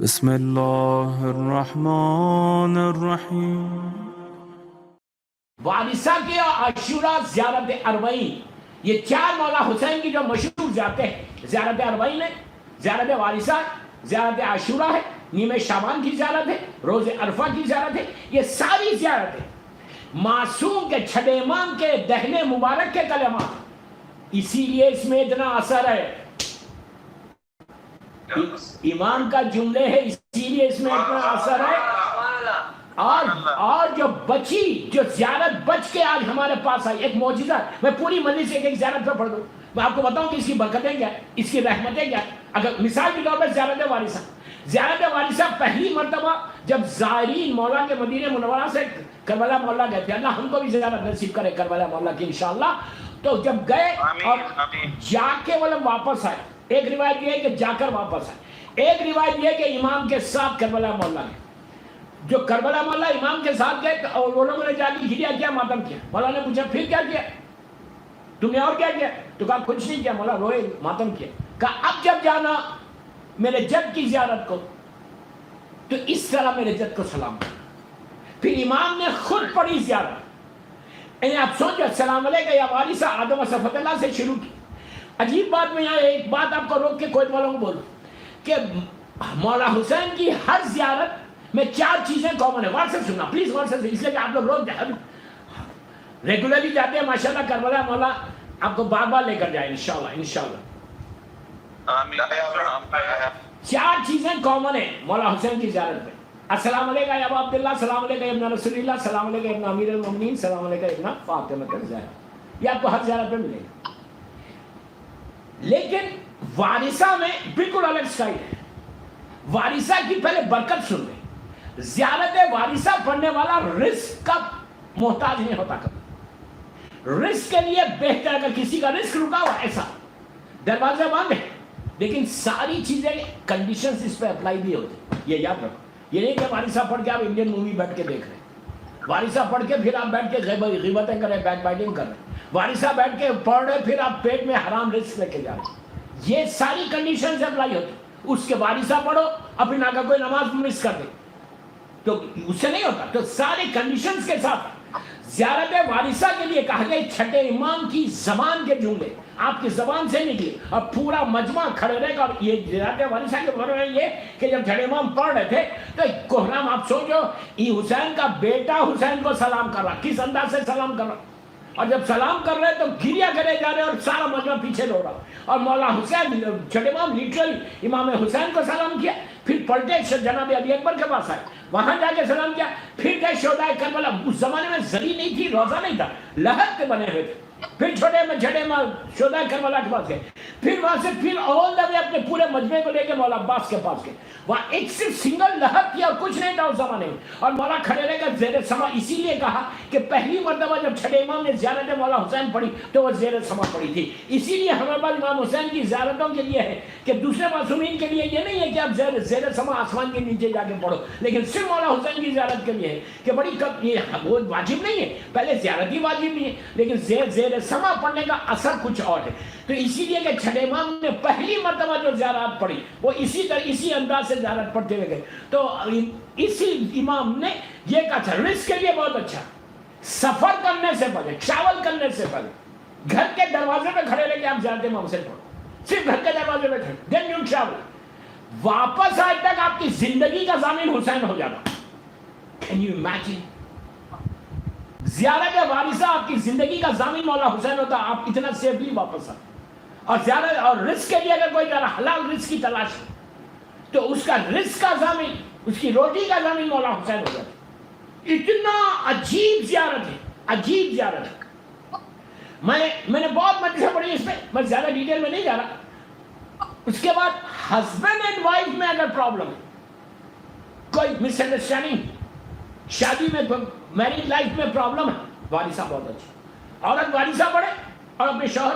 بسم اللہ الرحمن الرحیم۔ وارثہ کے عاشورہ زیارت اربعین، یہ چار مولا حسین کی جو مشہور زیارتیں ہیں، زیارت اربعین ہے، زیارت وارثہ، زیارت عاشورہ ہے، نیمہ شعبان کی زیارت ہے، روز عرفہ کی زیارت ہے، یہ ساری زیارتیں معصوم کے چھٹے امام کے دہنے مبارک کے کلمات، اسی لیے اس میں اتنا اثر ہے، امام کا جملے ہے اسی لیے اس میں اتنا اثر ہے۔ اور جو بچی، جو زیارت بچ کے آج ہمارے پاس آئی، ایک معجزہ ہے۔ میں پوری مجلس سے ایک زیارت پہ پڑھ دوں، میں آپ کو بتاؤں کہ اس کی برکتیں کیا ہے، اس کی رحمتیں کیا ہے۔ اگر مثال کے طور پر زیارت وارثہ، زیارت وارثہ پہلی مرتبہ جب زائرین مولا کے مدینہ منورہ سے کربلا مولا گئے تھے، اللہ ہم کو بھی زیارت نصیب کرے کربلا مولا کی انشاءاللہ، تو جب گئے اور جا کے وہ واپس آئے، ایک روایت یہ ہے کہ جا کر واپس آئے، ایک روایت یہ ہے کہ امام کے ساتھ کربلا مولا گئے۔ جو کربلا مولا امام کے ساتھ گئے اور وہ لوگوں نے جا کے گریا کیا، ماتم کیا۔ مولا نے پوچھا پھر کیا کیا تم نے، اور کیا کیا؟ تو کہا کچھ نہیں کیا، مولا روئے ماتم کیا۔ کہا اب جب جانا میرے جد کی زیارت کو تو اس طرح میرے جد کو سلام کرنا۔ پھر امام نے خود پڑھی زیارت، یعنی آپ سوچو السلام علیکم یا وارثہ آدم و صفوت اللہ سے شروع کی۔ عجیب بات، میں یہاں ایک بات آپ کو روک کے کوئی والوں کو بولوں کہ مولا حسین کی ہر زیارت میں چار چیزیں کامن ہے۔ غور سے سننا پلیز، غور سے، اس لیے کہ آپ لوگ روز ریگولرلی جاتے ہیں ماشاءاللہ کربلا مولا آپ کو بار بار لے کر جائے انشاءاللہ انشاءاللہ۔ چار چیزیں کامن ہیں مولا حسین کی زیارت میں۔ السلام علیکم یا ابا عبداللہ، السلام علیکم ابن رسول اللہ، السلام علیکم ابن امیر المومنین، السلام علیکم ابن فاطمہ الزہرا، یہ آپ کو ہر زیارت میں ملے گا۔ لیکن وارثہ میں بالکل الگ سٹائل ہے۔ وارثہ کی پہلے برکت سن لیں، زیارت وارثہ پڑھنے والا رزق کا محتاج نہیں ہوتا کبھی۔ رزق کے لیے بہتر، اگر کسی کا رزق رکا ہوا ایسا دروازہ بند ہے، لیکن ساری چیزیں کنڈیشنز اس پہ اپلائی بھی ہوتی، یہ یاد رکھو۔ یہ نہیں کہ وارثہ پڑھ کے آپ انڈین مووی بیٹھ کے دیکھ رہے ہیں، وارثہ پڑھ کے پھر آپ بیٹھ کے غیبتیں کر رہے ہیں، بیک بائٹنگ کر رہے ہیں، وارثہ بیٹھ کے پڑھ رہے پھر آپ پیٹ میں حرام رزق لے کے جا رہے ہیں، یہ ساری کنڈیشنز اپلائی ہوتی۔ اس کے وارثہ پڑھو، اپنی ناکہ کوئی نماز مس کر دے تو اس سے نہیں ہوتا، تو سارے کنڈیشنز کے ساتھ زیارت وارثہ کے لیے کہا گیا چھٹے امام کی زبان کے جملے آپ کی زبان سے نکلے اور پورا مجمع کھڑے رہے گا۔ اور یہ زیارت وارثہ کے بارے میں یہ کہ جب چھٹے امام پڑھ رہے تھے تو کوہرام، آپ سوچو حسین کا بیٹا حسین کو سلام کر رہا، کس انداز سے سلام کر رہا، اور جب سلام کر رہے تو گریا کرے جا رہے اور سارا مجمع پیچھے لو رہا، اور مولا حسین چھٹے امام لٹرلی امام حسین کو سلام کیا، پھر پلٹے جناب علی اکبر کے پاس آئے، وہاں جا کے سلام کیا، پھر گئے شہدائے کربلا۔ اس زمانے میں زری نہیں تھی، روزہ نہیں تھا، لحد کے بنے ہوئے تھے، پھر چھوٹے شہدائے کربلا کے پاس گئے، پھر وہاں سے پھر اور لگے اپنے پورے مجمع کو لے کے مولا عباس کے پاس گئے، وہاں ایک صرف سنگل لحد کیا اور کچھ نہیں تھا اس زمانے میں، اور مولا کھڑے رہے گا زیر سما۔ اسی لیے کہا کہ پہلی مرتبہ جب چھٹے امام نے زیارت مولا حسین پڑھی تو وہ زیر سما پڑھی تھی۔ اسی لیے ہمارے پاس امام حسین کی زیارتوں کے لیے ہے کہ دوسرے معصومین کے لیے یہ نہیں ہے کہ آپ زیر سما آسمان کے نیچے جا کے پڑھو، لیکن صرف مولا حسین کی زیارت کے لیے ہے کہ بڑی کب، یہ وہ واجب نہیں ہے، پہلے زیارت ہی واجب نہیں ہے، لیکن زیر سما پڑھنے کا اثر کچھ اور ہے۔ تو اسی لیے کہ چھٹے امام نے پہلی مرتبہ جو زیارت پڑھی وہ اسی طرح اسی انداز سے زیارت پڑھتے ہوئے گئے، تو اسی امام نے یہ کہا تھا رزق کے لیے بہت اچھا، سفر کرنے سے پہلے، ٹریول کرنے سے پہلے گھر کے دروازے پہ کھڑے رہ کے آپ زیارت امام سے پڑھو، صرف گھر کے دروازے پہ کھڑے، دین یو ٹریول، واپس آئے تک آپ کی زندگی کا ضامن حسین ہو جاتا۔ Can you imagine? زیارت وارثہ آپ کی زندگی کا ضامن مولا حسین ہوتا، آپ اتنا سیفلی واپس آئے۔ اور زیارت اور رزق کے لیے اگر کوئی حلال رزق کی تلاش ہے تو اس کا رزق کا ضامن، اس کی روٹی کا ضامن مولا حسین ہو جاتا۔ اتنا عجیب زیارت ہے، عجیب زیارت ہے۔ میں نے بہت مجلسیں پڑھی اس میں، میں زیادہ ڈیٹیل میں نہیں جا رہا۔ اس کے بعد ہسبینڈ اینڈ وائف میں اگر پرابلم ہے، کوئی مس انڈرسٹینڈنگ، شادی میں میرج لائف میں پرابلم ہے، وارثہ بہت اچھا۔ عورت وارثہ پڑھے اور اپنے شوہر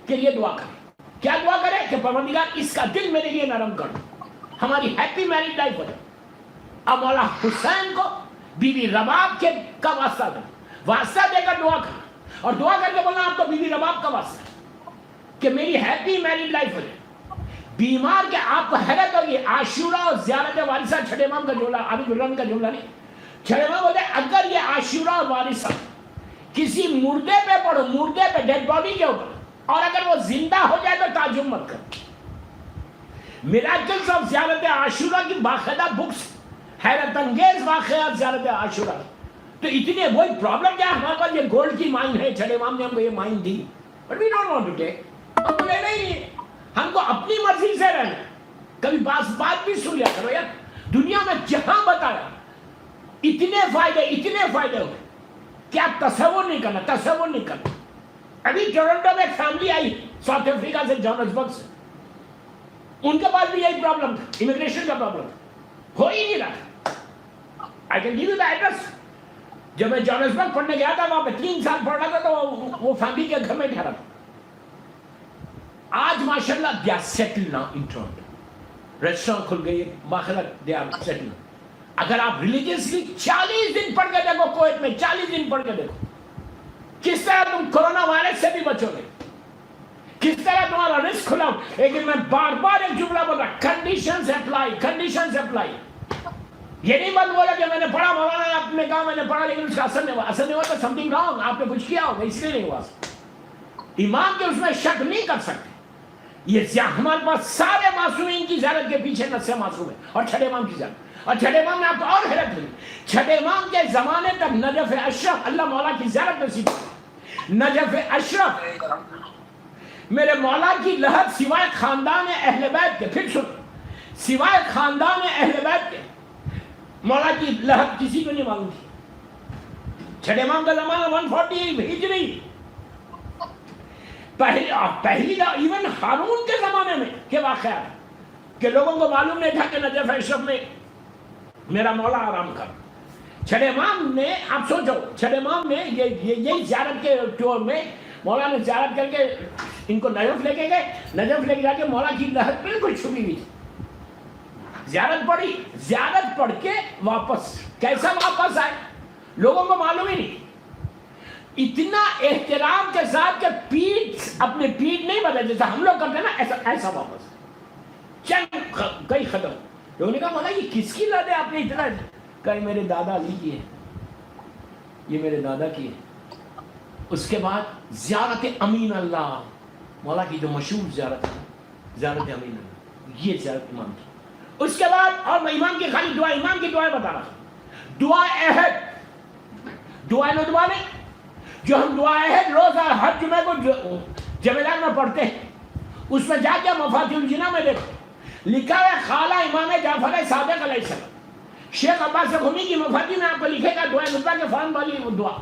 کے لیے دعا کرے، کیا دعا کرے کہ پروردگار اس کا دل میرے لیے نرم کر دو، ہماری ہیپی میرج لائف ہو جائے۔ اب مولا حسین کو بی بی رباب کے کا واسطہ دے، واسطہ دے کر دعا کر، اور دعا کر کے بولنا آپ کو بی بی رباب کا واسطہ کہ میری ہیپی میرج لائف ہو جائے۔ بیمار کے آپ کو حیرت ہوگی عاشورہ اور زیارت وارثہ چھٹے امام کا جملہ ابھی گلران کا جملہ نہیں. چھٹے امام بولتے اگر یہ عاشورہ اور وارثہ کسی مردے پہ پڑھو, مردے پہ ڈیڈ باڈی کے اوپر, اور اگر وہ زندہ ہو جائے تو تعجب مت کر. میراکلز آف زیارت عاشورہ کی باقاعدہ بکس, حیرت انگیز واقعات زیارت عاشورہ. تو اتنے وہی پرابلم کیا ہمارے پاس یہ گولڈ کی مائن ہے, چھٹے امام نے ہم کو یہ مائن دی, but we don't want to take, ہم کو لینا ہی نہیں, ہم کو اپنی مرضی سے رہنا. کبھی بات بھی سن لیا کرو یار, دنیا میں جہاں بتایا اتنے فائدے ہوئے کہ آپ تصور نہیں کرنا. ابھی ٹورنٹو میں ایک فیملی آئی ساؤتھ افریقہ سے, جوہانسبرگ سے, ان کے پاس بھی یہی پرابلم تھا, امیگریشن کا پرابلم ہو ہی نہیں رہا. I can give you the address. جب میں جوہانسبرگ پڑھنے گیا تھا, وہاں پہ 3 سال پڑھ رہا تھا, تو وہ فیملی کے گھر میں ٹھہرا تھا. آج ماشاءاللہ they are settled now in Toronto. Restaurant کھل گئی, باقاعدہ they are settled. اگر آپ ریلیجیسلی 40 دن پڑھ کے دیکھو, کویت میں 40 دن پڑھ کے دیکھو, کس طرح تم کورونا وائرس سے بھی بچو گے, کس طرح تمہارا رزق کھلا. لیکن میں بار بار ایک جملہ بول رہا, کنڈیشنز اپلائی. یہ نہیں بات بولا کہ میں نے پڑھا, مولانا نے آپ نے کہا میں نے پڑھا لیکن اس کا اثر نہیں ہوا تو سمتھنگ رانگ, آپ نے کچھ کیا ہوگا اس لیے نہیں ہوا. امام کے اس میں شک نہیں کر سکتے. یہ ہمارے پاس سارے معصومین کی زیارت کے پیچھے نص معصوم ہے, اور چھٹے امام کی زیارت. اور چھٹے امام نے آپ کو اور حیرت ہوئی, چھٹے امام کے زمانے تک نجف اشرف, اللہ مولا کی زیارت نصیب کی. نجف اشرف میرے مولا کی لہب سوائے خاندان اہل بیت کے, پھر سن, سوائے خاندان اہل بیت کے مولا کی لہب کسی کو نہیں معلوم تھی. چھٹے امام کا زمانہ 140 ہجری, پہلی ایون ہارون کے زمانے میں کے واقعہ ہے کہ لوگوں کو معلوم نہیں تھا کہ نجف اشرف میں میرا مولا آرام کر. چھٹے امام نے, آپ سوچو, چھٹے امام نے یہی زیارت کے ٹور میں مولا نے زیارت کر کے ان کو نجف لے کے گئے. نجف لے کے جا کے مولا کی لہب بالکل چھپی ہوئی تھی. زیارت پڑھ کے واپس, کیسا واپس آئے لوگوں کو معلوم ہی نہیں. اتنا احترام کے ساتھ کہ اپنے پیٹ نہیں بدل جیسا ہم لوگ کرتے ہیں نا, ایسا واپس چند کئی ختم. لوگوں نے کہا مولا یہ کس کی لاد ہے, آپ نے اتنا کہا میرے دادا علی کی ہے, یہ میرے دادا کی ہے. اس کے بعد زیارت امین اللہ, مولا کی جو مشہور زیارت ہے, زیارت امین اللہ, یہ زیارت امام کی. اس کے بعد, اور میں امام کی خالی دعا, امام کی دعائیں بتا رہا ہوں. دعا احد, دعا نہیں, جو ہم دعا احد روز ہر جمعے کو جمعرات میں پڑھتے ہیں, اس میں جا کے مفاتیح الجنہ میں دیکھو لکھا ہے خالہ امام جعفر صادق علیہ السلام. شیخ عباس غمی کی مفاتیح میں آپ کو لکھے گا دعا نطفہ کے فارم والی دعا.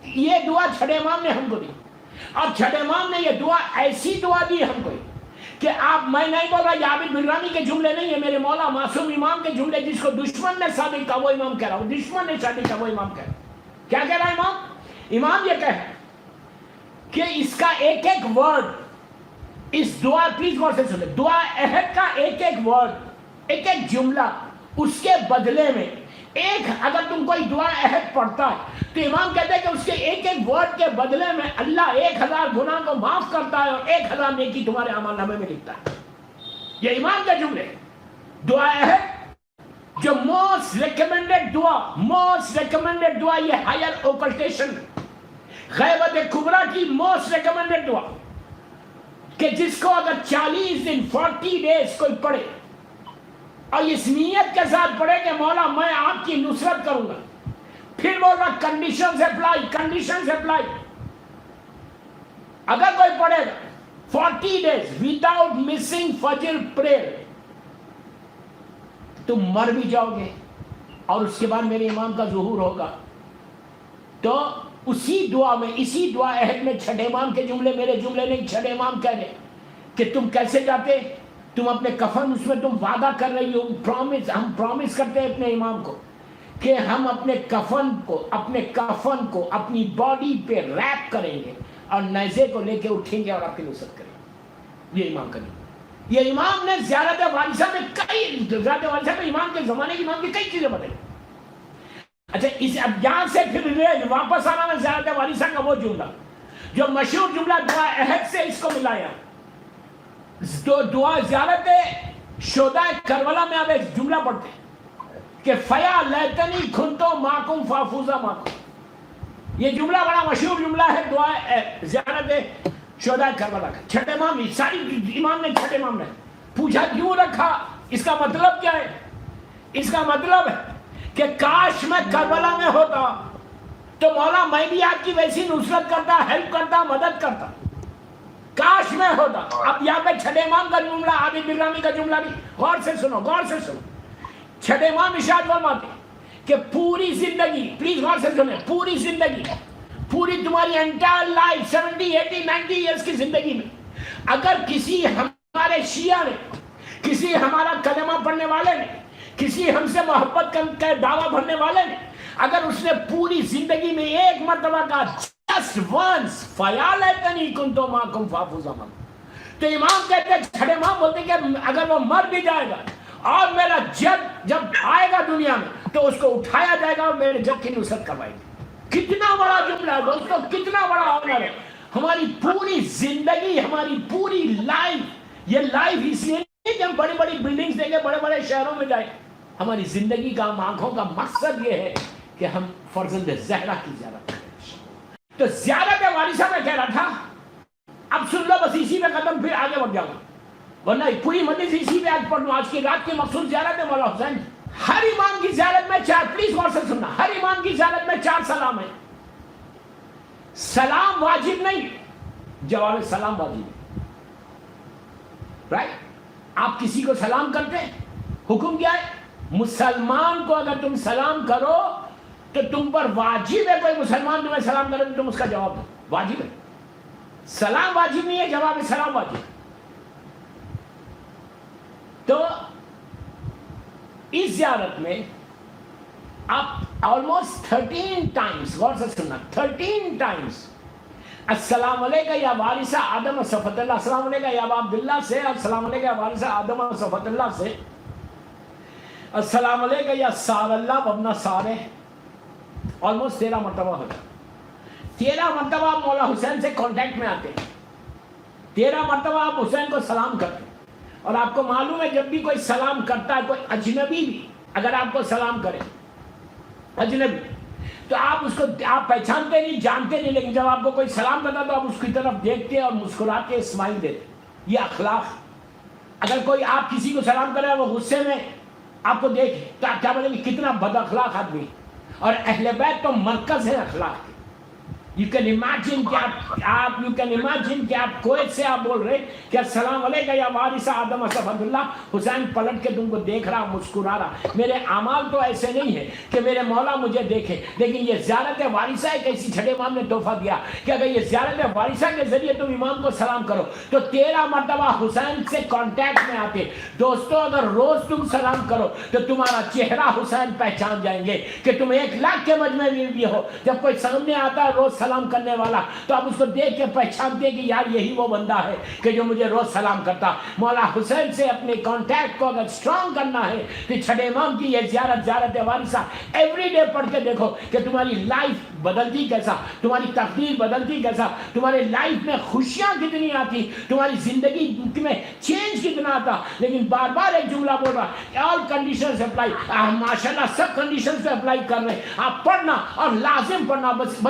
یہ دعا چھٹے امام نے ہم کو دی, اور چھٹے امام نے یہ دعا ایسی دعا دی ہم کو کہ آپ, میں نہیں بول رہا یہ عابد بن رامی کے جملے نہیں, یہ میرے مولا معصوم امام کے جملے, جس کو دشمن نے صادق کہا وہ امام کہہ رہا ہوں, دشمن نے صادق کہا وہ امام کہہ رہا. کیا کہہ رہا ہے امام؟ امام یہ کہہ کہ اس کا ایک ایک ورڈ, اس دعا, پلیز غور سے سنیں, دعا احد کا ایک ایک ورڈ, ایک ایک جملہ, اس کے بدلے میں ایک, اگر تم کوئی دعا احد پڑھتا ہے تو امام کہتے ہیں کہ اس کے ایک ایک ورڈ کے بدلے میں اللہ 1000 گناہ کو معاف کرتا ہے اور 1000 نیکی تمہارے اعمال نامے میں لکھتا ہے. یہ امام کے جملے. دعا احد جو موسٹ ریکمینڈڈ دعا, یہ ہائر اوکلٹیشن, غیبت کبریٰ کی موسٹ ریکمینڈڈ دعا, کہ جس کو اگر 40 دن 40 ڈیز کوئی پڑھے اور اس نیت کے ساتھ پڑھے کہ مولا میں آپ کی نصرت کروں گا, پھر بول رہا کنڈیشنز اپلائی. اگر کوئی پڑھے گا 40 ڈیز وداؤٹ مسنگ فجر پریئر, تم مر بھی جاؤ گے اور اس کے بعد میرے امام کا ظہور ہوگا. تو اسی دعا میں, اسی دعا احد میں چھٹے امام کے جملے, میرے جملے نہیں, چھٹے امام کہہ رہے کہ تم کیسے جاتے, تم اپنے کفن, اس میں تم وعدہ کر رہی ہو, پرومس, ہم پرومس کرتے ہیں اپنے امام کو کہ ہم اپنے کفن کو اپنی باڈی پہ ریپ کریں گے اور نیزے کو لے کے اٹھیں گے اور آپ کی نصرت کریں گے. یہ امام کا نہیں. یہ امام نے زیارت وارثہ میں امام کے زمانے کی امام کی کئی چیزیں بتائی. اچھا, اس اب یہاں سے پھر واپس آنا میں زیارت وارثہ کا وہ جملہ جو مشہور جملہ دعا احد سے اس کو ملایا. تو دعا زیارت شہداء کربلا میں آپ ایک جملہ پڑھتے ہیں کہ فیا لیتنی کنتو معکم فافوزا معکم. یہ جملہ بڑا مشہور جملہ ہے دعا زیارت شہداء کربلا کا. چھٹے امام ساری امام نے چھٹے امام نے پوچھا کیوں رکھا, اس کا مطلب کیا ہے؟ اس کا مطلب ہے کہ کاش میں کربلا میں ہوتا تو مولا میں بھی آپ کی ویسی نصرت کرتا, ہیلپ کرتا, مدد کرتا. کاش میں ہوتا. اب یہاں پہ چھٹے امام کا جملہ, عابد برامی کا جملہ بھی غور سے سنو, غور سے سنو. چھٹے امام ارشاد فرماتے کہ پوری زندگی, پلیز غور سے سنیں, پوری زندگی, پوری تمہاری انٹائر لائف 70 80 90 ایئرس کی زندگی میں اگر کسی ہمارے شیعہ نے, کسی ہمارا کلمہ پڑھنے والے نے, کسی ہم سے محبت کا دعویٰ بھرنے والے نے, اگر اس نے پوری زندگی میں ایک مرتبہ کہا just once فَيَا لَيْتَنِي كُنْتُ مَعَكُمْ فَأَفُوزَ مَعَكُمْ, تو امام کہتے ہیں, چھٹے امام بولتے ہیں کہ اگر وہ مر بھی جائے گا اور میرا جب آئے گا دنیا میں تو اس کو اٹھایا جائے گا اور میرے جد کی نصرت کروائے گی. کتنا بڑا جملہ ہے دوستو, کتنا بڑا آنر ہے. ہماری پوری زندگی, ہماری پوری لائف, یہ لائف اس لیے نہیں کہ ہم بڑی بڑی بلڈنگز دیکھیں, بڑے بڑے شہروں میں جائیں. ہماری زندگی کا, ہم آنکھوں کا مقصد یہ ہے کہ ہم فرزند زہرا کی زیارت کریں. تو زیارت وارثہ میں کہہ رہا تھا, اب سن لو بس اسی میں ختم, پھر آگے بڑھ جاؤں گا, ورنہ پوری مجلس اسی پہ آج پڑھ لوں. آج کی رات کی مقصود زیارت ہے مولا حسین. ہر امام کی زیارت میں 4, پلیز غور سے سننا, ہر امام کی زیارت میں 4 سلام ہیں. سلام واجب نہیں, جواب سلام واجب ہے. رائٹ, آپ کسی کو سلام کرتے ہیں, حکم کیا ہے؟ مسلمان کو اگر تم سلام کرو تو تم پر واجب ہے, کوئی مسلمان تمہیں سلام کرے تو تم اس کا جواب دو, واجب ہے. سلام واجب نہیں ہے, جواب سلام واجب ہے. تو اس زیارت میں آپ آلموسٹ 13 ٹائمز, غور سے سننا, 13 ٹائمز السلام علیکہ یا وارثہ آدم صفت اللہ, السلام علیکہ یا ابا عبداللہ سے, السلام علیکہ یا وارثہ آدم صفت اللہ سے, السلام علیکہ یا سار اللہ وابن سارے, آلموسٹ 13 مرتبہ ہوتا. 13 مرتبہ آپ مولا حسین سے کانٹیکٹ میں آتے ہیں, 13 مرتبہ آپ حسین کو سلام کرتے ہیں. اور آپ کو معلوم ہے جب بھی کوئی سلام کرتا ہے, کوئی اجنبی بھی اگر آپ کو سلام کرے, اجنبی, تو آپ اس کو آپ پہچانتے نہیں, جانتے نہیں, لیکن جب آپ کو کوئی سلام کرتا تو آپ اس کی طرف دیکھتے اور مسکراتے, اسمائل دیتے. یہ اخلاق. اگر کوئی آپ کسی کو سلام کرے وہ غصے میں آپ کو دیکھے تو آپ کیا بولیں گے, کتنا بد اخلاق آدمی. اور اہل بیت تو مرکز ہے اخلاق. You can imagine کہ آپ کویت سے آپ بول رہے کہ السلام علیکہ یا وارثہ آدم صفت اللہ, حسین پلٹ کے تم کو دیکھ رہا, مسکرا رہا. میرے اعمال تو ایسے نہیں ہے کہ میرے مولا مجھے دیکھے, لیکن یہ زیارت وارثہ ایک ایسی چھٹے امام نے تحفہ دیا کہ اگر یہ زیارت وارثہ کے ذریعے تم امام کو سلام کرو تو 13 مرتبہ حسین سے کانٹیکٹ میں آتے. دوستو اگر روز تم سلام کرو تو تمہارا چہرہ حسین پہچان جائیں گے کہ تم 1 لاکھ کے مجمع میں بھی ہو. جب کوئی سامنے آتا ہے روز سلام کرنے والا تو آپ اس کو دیکھ کے پہچانتے کہ یار یہی وہ بندہ ہے کہ جو مجھے روز سلام کرتا. مولا حسین سے اپنے کانٹیکٹ کو اگر سٹرونگ کرنا ہے تو چھٹے امام کی یہ زیارت وارثہ ایوری ڈے پڑھ کے دیکھو کہ تمہاری لائف بدلتی کیسا, تمہاری تقدیر بدلتی کیسا, تمہارے لائف میں خوشیاں کتنی آتی, تمہاری زندگی میں چینج کتنا آتا. لیکن بار بار ایک جملہ بول رہا, آل کنڈیشنز اپلائی. ماشاءاللہ سب کنڈیشنز پہ اپلائی کر رہے ہیں. آپ پڑھنا اور لازم پڑھنا. بس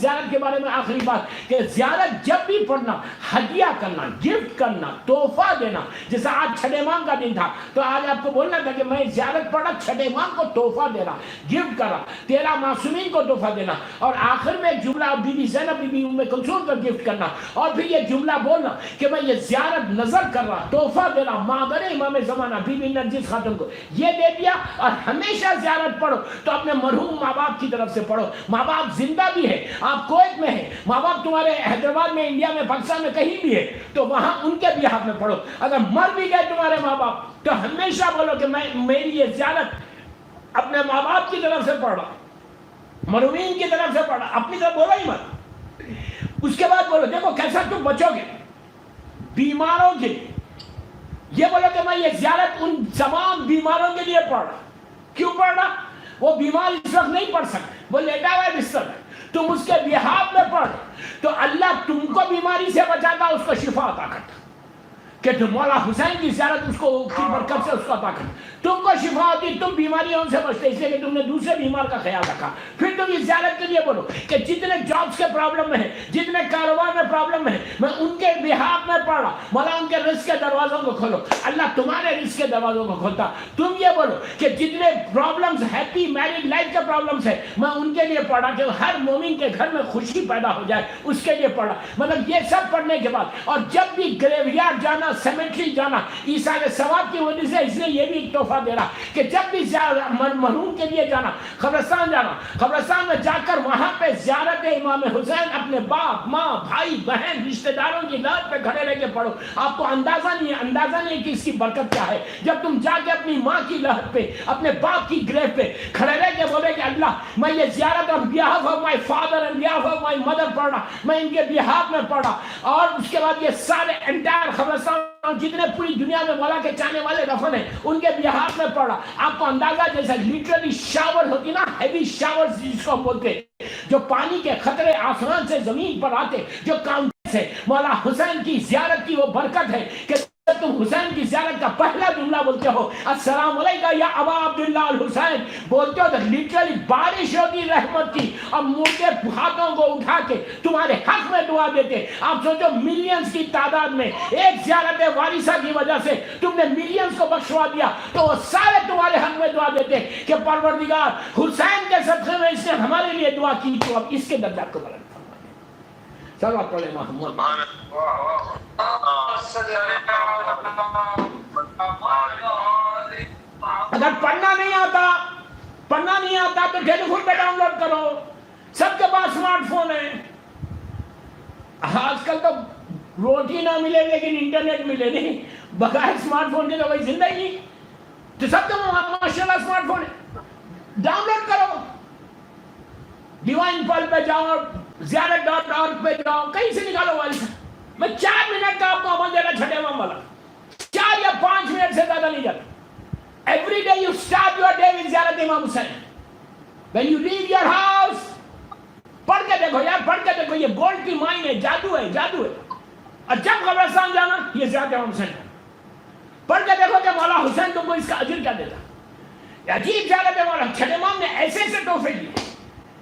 زیارت کے بارے میں آخری بات کہ زیارت جب بھی پڑھنا, ہدیہ کرنا, گفٹ کرنا, تحفہ دینا. جیسا آج چھٹے امام کا دن تھا تو آج آپ کو بولنا تھا کہ میں زیارت پڑھا, چھٹے امام کو تحفہ دے رہا, گفٹ کر رہا, 13 معصومین کو تحفہ دینا, اور آخر میں ایک جملہ بی بی زینب بی بی ام کلثوم کو گفٹ کرنا, اور پھر یہ جملہ بولنا کہ میں یہ زیارت نظر کر رہا, تحفہ دے رہا مادر امام زمانہ بی بی نرجس خاتون کو, یہ دے دیا. اور ہمیشہ زیارت پڑھو تو اپنے مرحوم ماں باپ کی طرف سے پڑھو. ماں باپ زندہ بھی ہے, آپ کویت میں ہیں, ماں باپ تمہارے حیدرآباد میں, انڈیا میں, پاکستان میں کہیں بھی ہے تو وہاں ان کے بھی ہاتھ میں پڑھو. اگر مر بھی گئے تمہارے ماں باپ تو ہمیشہ بولو کہ میری یہ زیارت اپنے ماں باپ کی طرف سے پڑھ رہا, مرحومین کی طرف سے پڑھا, اپنی طرف بولا ہی مت. اس کے بعد بولو دیکھو کیسا تم بچو گے بیماروں کے لیے. یہ بولو کہ میں یہ زیارت ان تمام بیماروں کے لیے پڑھ رہا. کیوں پڑھ رہا؟ وہ بیمار اس وقت نہیں پڑھ سکتے, وہ لیٹا ہوا ہے بستر میں, تم اس کے بہاف میں پڑھ تو اللہ تم کو بیماری سے بچاتا, اس کو شفا عطا کرتا. کہ مولا حسین کی زیارت اس کو کی برکت سے اس کو عطا کر. تم کو شفا ہوتی, تم بیماریوں سے بچتے اس لیے کہ تم نے دوسرے بیمار کا خیال رکھا. پھر تم اس زیارت کے لیے بولو کہ جتنے جابس کے پرابلم میں ہیں, جتنے کاروبار میں پرابلم ہے, میں ان کے بہاف میں پڑھ رہا, مولا ان کے رزق کے دروازوں کو کھولو. اللہ تمہارے رزق کے دروازوں کو کھولتا. تم یہ بولو کہ جتنے پرابلمز, ہیپی میرڈ لائف کے پرابلمز ہیں, میں ان کے لیے پڑھا کہ ہر مومن کے گھر میں خوشی پیدا ہو جائے, اس کے لیے پڑھا. مطلب یہ سب پڑھنے کے بعد, اور جب بھی گریو یارڈ جانا, سیمیٹری جانا, عیسیٰ ثواب کی وجہ سے اس نے یہ بھی ایک تحفہ دے رہا کہ جب بھی مرحوم کے لیے جانا, قبرستان جانا, قبرستان میں جا کر وہاں پہ زیارت امام حسین اپنے باپ, ماں, بھائی, بہن, رشتہ داروں کی لات پہ کھڑے رہ کے پڑھو. آپ کو اندازہ نہیں ہے کہ اس کی برکت کیا ہے. جب تم جا کے اپنی ماں کی لہت پہ, اپنے باپ کی گریو پہ کھڑے رہ کے بولے کہ اللہ میں یہ زیارت on behalf of my father and behalf of my mother پڑھ رہا, میں ان کے behalf میں پڑھا. اور اس کے بعد یہ سارے انٹائر قبرستان جتنے پوری دنیا میں مولا کے چاہنے والے دفن ہیں ان کے بہاف میں پڑھا. آپ کو اندازہ جیسا لٹرلی شاور ہوتی نا, ہیوی شاور جس کو بولتے, جو پانی کے خطرے آسمان سے زمین پر آتے, جو کاؤنٹس ہے, مولا حسین کی زیارت کی وہ برکت ہے کہ تم حسین کی زیارت کا پہلا جملہ بولتے ہو السلام علیکم یا ابا عبداللہ الحسین بولتے ہو تو لٹرلی بارش ہوتی رحمت کی, اور منہ کے ہاتھوں کو اٹھا کے تمہارے حق میں دعا دیتے. آپ سوچو ملینز کی تعداد میں ایک زیارت وارثہ کی وجہ سے تم نے ملینز کو بخشوا دیا, تو وہ سارے تمہارے حق میں دعا دیتے کہ پروردگار حسین کے صدقے میں اس نے ہمارے لیے دعا کی, تو اب اس کے درجات کو بلند فرما دے. صلوات پڑھیں محمد. اگر پڑھنا نہیں آتا تو ٹیلی فون پہ ڈاؤن لوڈ کرو. سب کے پاس اسمارٹ فون ہے. آج کل تو روٹی نہ ملے لیکن انٹرنیٹ ملے نہیں, بغیر اسمارٹ فون کے تو کوئی زندگی نہیں. تو سب کے ماشاء اللہ اسمارٹ فون ہے, ڈاؤن لوڈ کرو. ڈیوائن پل پہ جاؤ, زیارت.org پہ جاؤ, کہیں سے نکالو وائس. میں 4 منٹ کا آپ کو عمل دینا چھٹے امام والا, 4 یا 5 منٹ سے زیادہ نہیں جاتا. Every day you start your day with زیارت امام حسین. When you leave your house, پڑھ کے دیکھو یار, پڑھ کے دیکھو, یہ گولڈ کی مائن ہے, جادو ہے, جادو ہے. اور جب قبرستان جانا یہ زیارت امام حسین ہے. پڑھ کے دیکھو کہ مولا حسین تم کو اس کا اجر کیا دیتا. عجیب زیارت ہے مولا. چھٹے امام نے ایسے تحفے دیے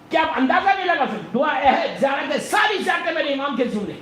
کہ آپ اندازہ نہیں لگا سکتے. دعا ہے زیارت, ساری زیارتیں میرے امام کے سن لیں.